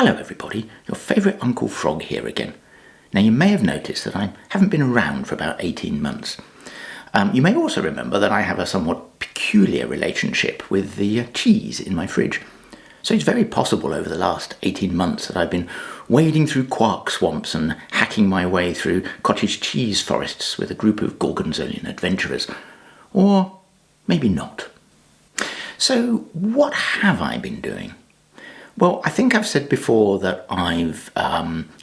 Hello everybody, your favourite Uncle Frog here again. Now you may have noticed that I haven't been around for about 18 months. You may also remember that I have a somewhat peculiar relationship with the cheese in my fridge. So it's very possible over the last 18 months that I've been wading through quark swamps and hacking my way through cottage cheese forests with a group of Gorgonzolian adventurers. Or maybe not. So what have I been doing? Well, I think I've said before that I've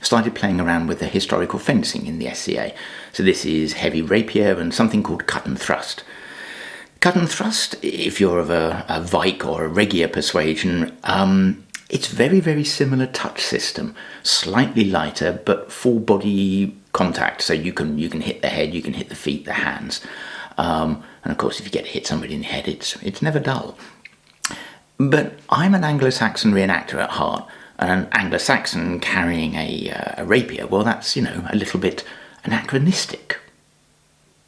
started playing around with the historical fencing in the SCA. So this is heavy rapier and something called cut and thrust. Cut and thrust, if you're of a Vike or a Regia persuasion, it's very, very similar touch system. Slightly lighter, but full body contact. So you can hit the head, you can hit the feet, the hands. And of course, if you get to hit somebody in the head, it's never dull. But I'm an Anglo-Saxon reenactor at heart, and an Anglo-Saxon carrying a rapier, well, that's, a little bit anachronistic,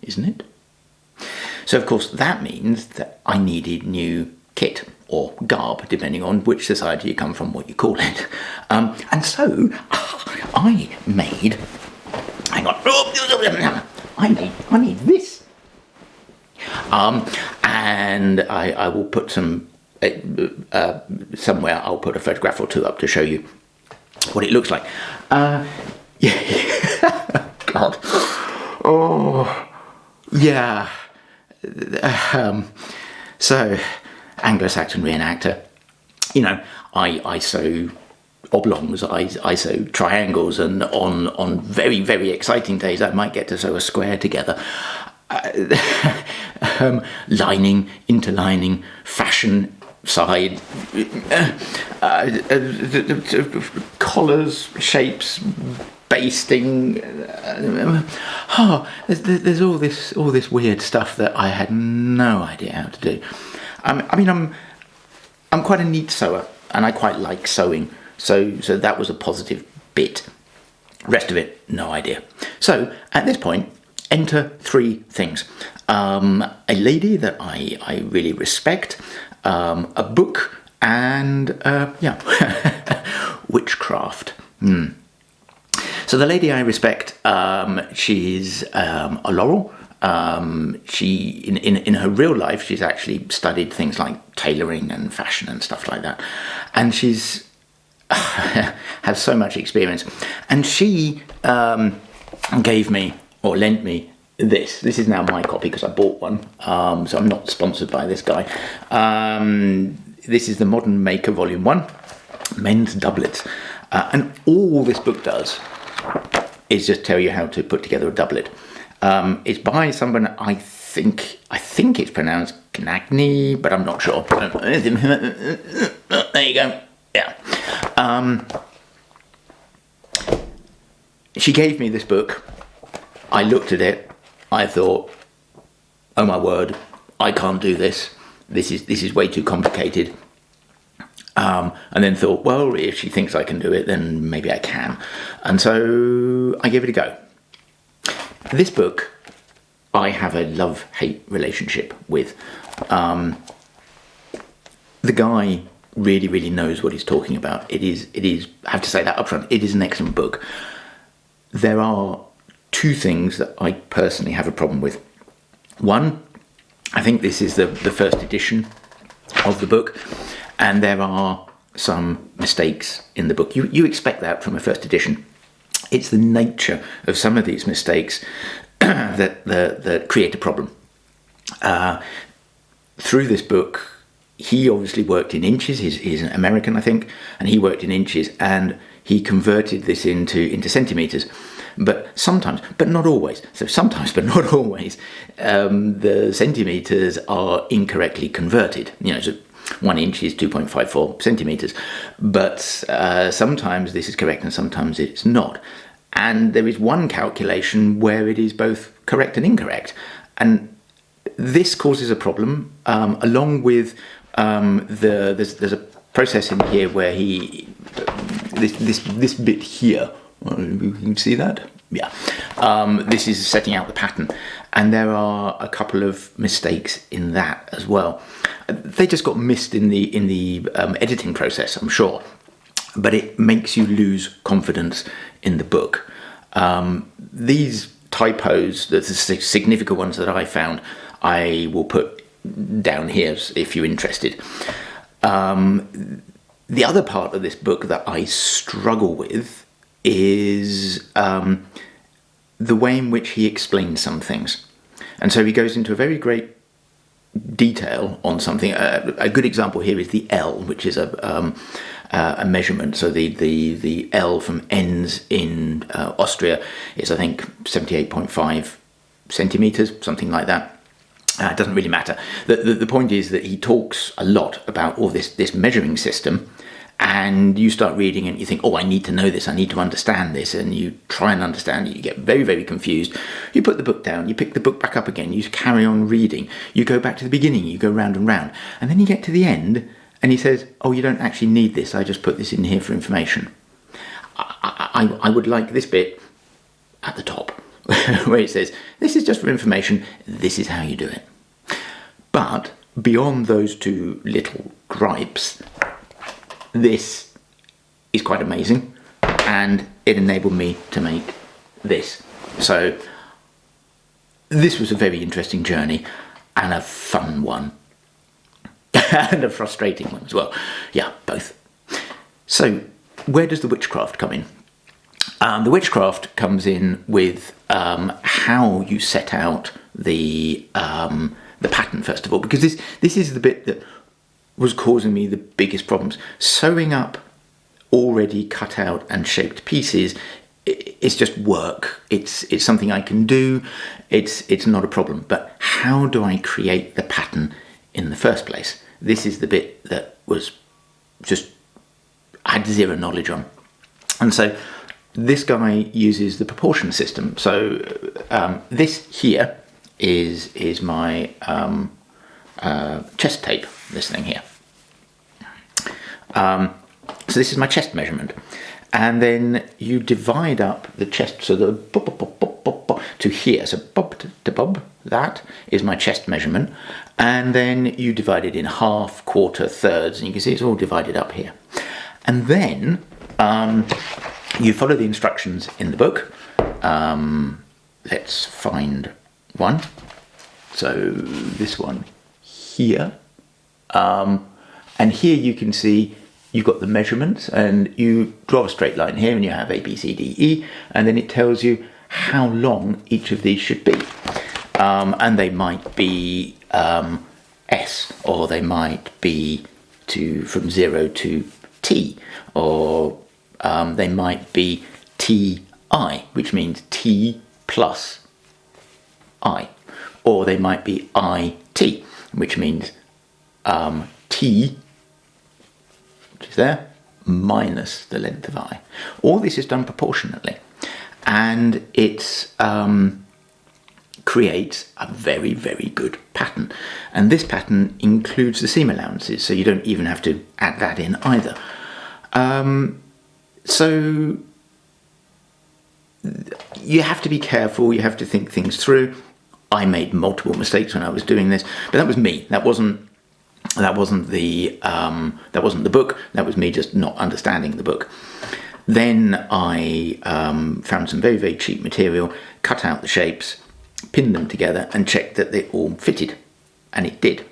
isn't it? So, of course, that means that I needed new kit, or garb, depending on which society you come from, what you call it. And so, I made... Hang on. I made this. And I will put some... somewhere I'll put a photograph or two up to show you what it looks like. Yeah. God. Oh, yeah. So, Anglo-Saxon reenactor. I sew oblongs, I sew triangles, and on very, very exciting days I might get to sew a square together. Lining, interlining, fashion, side, collars, shapes, basting. There's all this weird stuff that I had no idea how to do. I'm quite a neat sewer, and I quite like sewing. So that was a positive bit. Rest of it, no idea. So at this point, enter three things: a lady that I really respect. A book, and witchcraft. So the lady I respect, she's a Laurel. She in her real life, she's actually studied things like tailoring and fashion and stuff like that, and she's has so much experience. And she gave me or lent me this. This is now my copy because I bought one, so I'm not sponsored by this guy. This is the Modern Maker Volume 1, Men's Doublets. And all this book does is just tell you how to put together a doublet. It's by someone, I think it's pronounced Gnagy, but I'm not sure. There you go. Yeah. She gave me this book. I looked at it. I thought, oh my word, I can't do this. This is way too complicated. And then thought, well, if she thinks I can do it, then maybe I can. And so I gave it a go. This book, I have a love-hate relationship with. The guy really, really knows what he's talking about. It is. I have to say that up front. It is an excellent book. There are two things that I personally have a problem with. One, I think this is the first edition of the book, and there are some mistakes in the book. You expect that from a first edition. It's the nature of some of these mistakes that create a problem. Through this book, he obviously worked in inches. He's an American, I think, and he worked in inches, and he converted this into centimetres. But sometimes, but not always. So sometimes, but not always, the centimetres are incorrectly converted. So 1 inch is 2.54 centimetres. But sometimes this is correct and sometimes it's not. And there is one calculation where it is both correct and incorrect. And this causes a problem, along with there's a process in here where this bit here, you can see that? Yeah. This is setting out the pattern. And there are a couple of mistakes in that as well. They just got missed in the editing process, I'm sure. but it makes you lose confidence in the book. These typos, the significant ones that I found, I will put down here if you're interested. The other part of this book that I struggle with is the way in which he explains some things. And so he goes into a very great detail on something. A good example here is the L, which is a measurement. So the L from ends in Austria is, I think, 78.5 centimeters, something like that. It doesn't really matter. The point is that he talks a lot about all this measuring system, and you start reading and you think, oh, I need to know this, I need to understand this, and you try and understand it, you get very, very confused. You put the book down, you pick the book back up again, you carry on reading, you go back to the beginning, you go round and round, and then you get to the end and he says, oh, you don't actually need this, I just put this in here for information. I would like this bit at the top where it says, this is just for information, this is how you do it. But beyond those two little gripes, this is quite amazing, and it enabled me to make this. So this was a very interesting journey, and a fun one, and a frustrating one as well. Yeah, both. So where does the witchcraft come in? The witchcraft comes in with how you set out the pattern, first of all, because this is the bit that was causing me the biggest problems. Sewing up already cut out and shaped pieces, it's just work. It's something I can do. It's not a problem. But how do I create the pattern in the first place? This is the bit that was just, I had zero knowledge on. And so this guy uses the proportion system. So this here is my chest tape, this thing here. So this is my chest measurement. And then you divide up the chest, so the to here, so bob to bob, that is my chest measurement. And then you divide it in half, quarter, thirds, and you can see it's all divided up here. And then you follow the instructions in the book. Let's find one. So this one here. And here you can see you've got the measurements, and you draw a straight line here, and you have A, B, C, D, E, and then it tells you how long each of these should be. And they might be S, or they might be from 0 to T, or they might be TI, which means T plus I, or they might be IT, which means T, which is there, minus the length of I. All this is done proportionately, and it creates a very, very good pattern. And this pattern includes the seam allowances, so you don't even have to add that in either. So you have to be careful, you have to think things through. I made multiple mistakes when I was doing this, but that was me. That wasn't the book. That was me just not understanding the book. Then I found some very, very cheap material, cut out the shapes, pinned them together, and checked that they all fitted, and it did.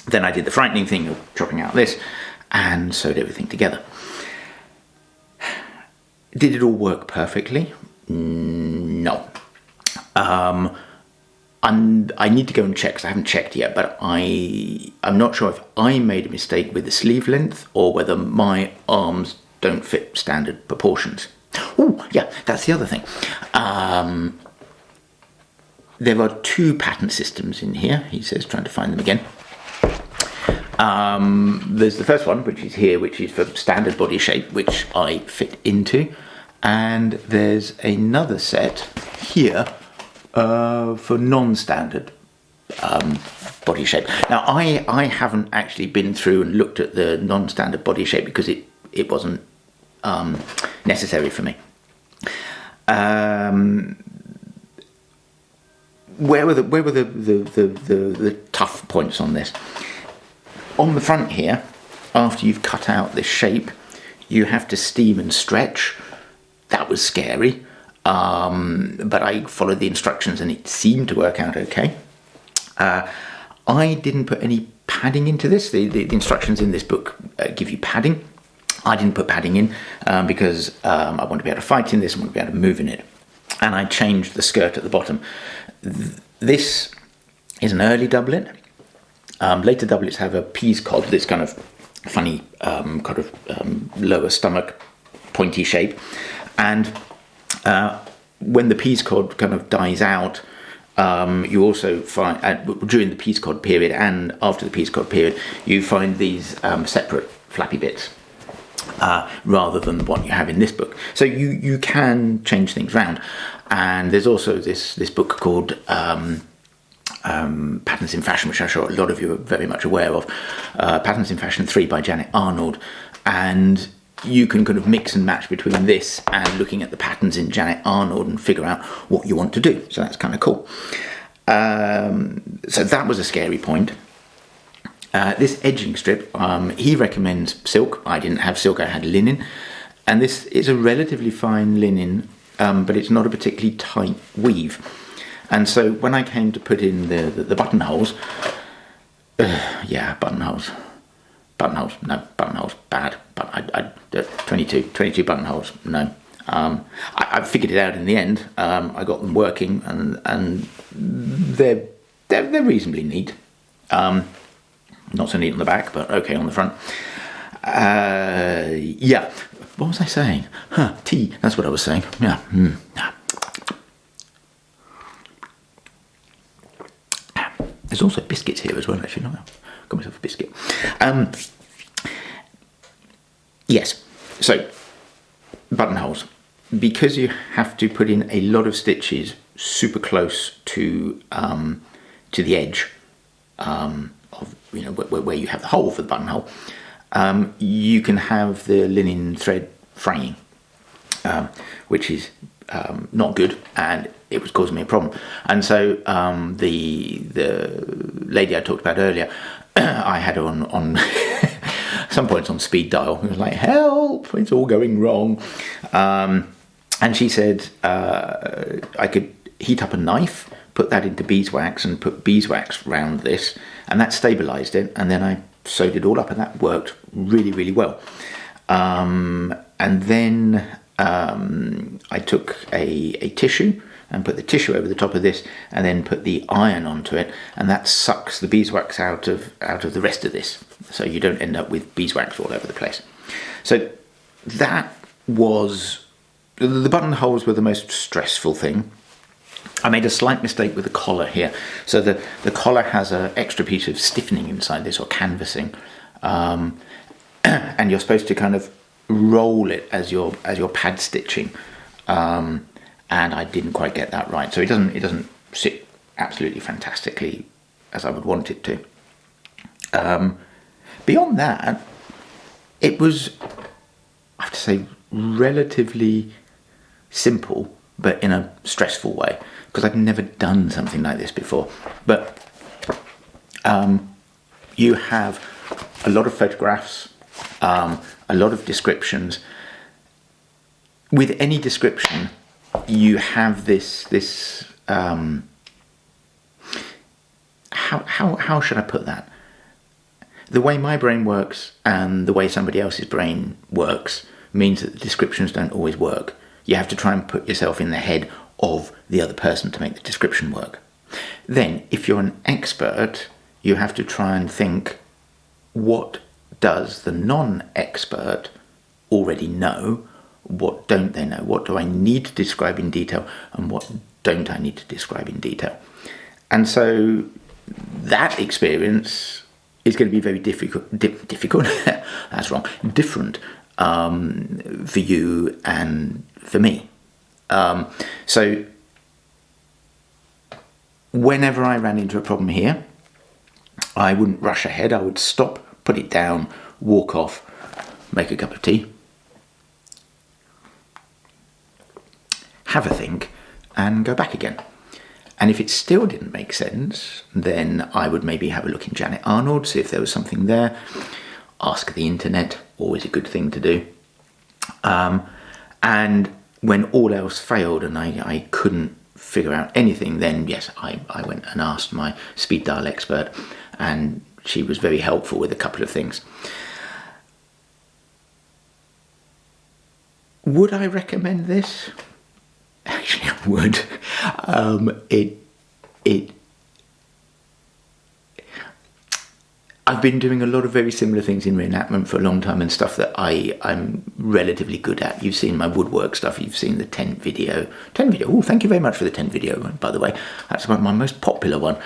Then I did the frightening thing of chopping out this and sewed everything together. Did it all work perfectly? No. I need to go and check, because I haven't checked yet, but I'm not sure if I made a mistake with the sleeve length or whether my arms don't fit standard proportions. Oh, yeah, that's the other thing. There are two pattern systems in here, he says, trying to find them again. There's the first one, which is here, which is for standard body shape, which I fit into. And there's another set here for non-standard body shape. Now, I haven't actually been through and looked at the non-standard body shape because it wasn't necessary for me. Where were the tough points on this? On the front here, after you've cut out this shape, you have to steam and stretch. That was scary, but I followed the instructions and it seemed to work out okay. I didn't put any padding into this. The instructions in this book give you padding. I didn't put padding in because I want to be able to fight in this, I want to be able to move in it. And I changed the skirt at the bottom. This is an early doublet. Later doublets have a peas cod, this kind of funny lower stomach pointy shape. And when the peas cod kind of dies out, you also find, during the peas cod period and after the peas cod period, you find these separate flappy bits rather than what you have in this book. So you can change things around. And there's also this book called Patterns in Fashion, which I'm sure a lot of you are very much aware of. Patterns in Fashion 3 by Janet Arnold. And you can kind of mix and match between this and looking at the patterns in Janet Arnold and figure out what you want to do. So that's kind of cool. So that was a scary point. This edging strip, he recommends silk. I didn't have silk, I had linen. And this is a relatively fine linen, but it's not a particularly tight weave. And so when I came to put in the buttonholes, buttonholes, bad. But 22 buttonholes, no. I figured it out in the end. I got them working, and they're reasonably neat. Not so neat on the back, but okay on the front. What was I saying? Tea. That's what I was saying. Yeah. There's also biscuits here as well, actually. No, got myself a biscuit. Yes. So buttonholes, because you have to put in a lot of stitches super close to the edge of where you have the hole for the buttonhole. You can have the linen thread fraying, which is not good, and it was causing me a problem. And so the lady I talked about earlier, I had her on some points on speed dial. It was like, help, it's all going wrong. And she said I could heat up a knife, put that into beeswax and put beeswax round this, and that stabilised it, and then I sewed it all up, and that worked really, really well. And then I took a tissue and put the tissue over the top of this, and then put the iron onto it, and that sucks the beeswax out of the rest of this, so you don't end up with beeswax all over the place. So that was, the buttonholes were the most stressful thing. I made a slight mistake with the collar here. So the collar has an extra piece of stiffening inside this, or canvassing, and you're supposed to kind of roll it as you're pad stitching, and I didn't quite get that right. So it doesn't sit absolutely fantastically as I would want it to. Beyond that, it was, I have to say, relatively simple, but in a stressful way, because I've never done something like this before. But you have a lot of photographs, a lot of descriptions. With any description, you have this how should I put that? The way my brain works and the way somebody else's brain works means that the descriptions don't always work. You have to try and put yourself in the head of the other person to make the description work. Then, if you're an expert, you have to try and think, what does the non-expert already know? What don't they know? What do I need to describe in detail, and what don't I need to describe in detail? And so that experience is going to be very difficult. That's wrong. Different for you and for me. So whenever I ran into a problem here, I wouldn't rush ahead. I would stop, put it down, walk off, make a cup of tea, have a think, and go back again. And if it still didn't make sense, then I would maybe have a look in Janet Arnold, see if there was something there. Ask the internet, always a good thing to do. And when all else failed and I couldn't figure out anything, then yes, I went and asked my speed dial expert, and she was very helpful with a couple of things. Would I recommend this? Actually, I would. I've been doing a lot of very similar things in reenactment for a long time, and stuff that I'm relatively good at. You've seen my woodwork stuff, you've seen the tent video. Oh, thank you very much for the tent video, by the way. That's my most popular one.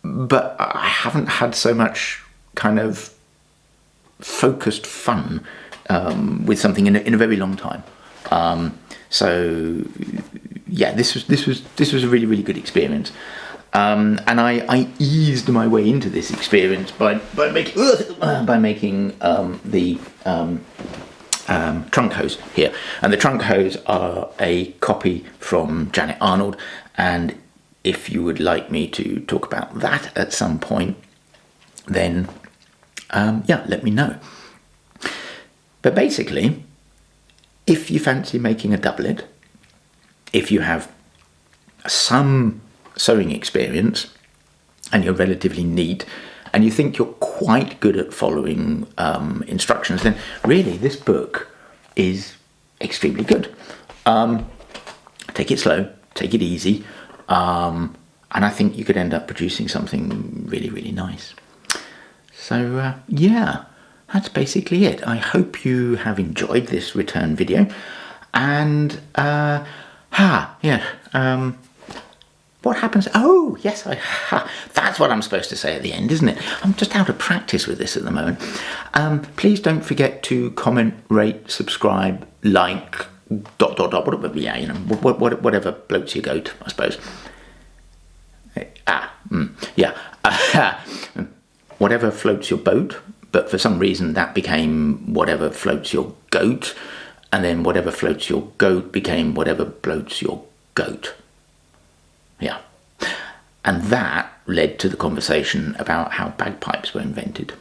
But I haven't had so much kind of focused fun with something in a very long time. So yeah, this was a really, really good experience. And I eased my way into this experience by making the trunk hose here. And the trunk hose are a copy from Janet Arnold, and if you would like me to talk about that at some point, then yeah, let me know. But basically, if you fancy making a doublet, if you have some sewing experience and you're relatively neat and you think you're quite good at following instructions, then really this book is extremely good. Take it slow, take it easy, and I think you could end up producing something really, really nice. So yeah, that's basically it. I hope you have enjoyed this return video, and what happens? Oh, yes, that's what I'm supposed to say at the end, isn't it? I'm just out of practice with this at the moment. Please don't forget to comment, rate, subscribe, like, ... yeah, you know, whatever floats your goat, I suppose. Whatever floats your boat, but for some reason that became whatever floats your goat, and then whatever floats your goat became whatever floats your goat. Yeah. And that led to the conversation about how bagpipes were invented.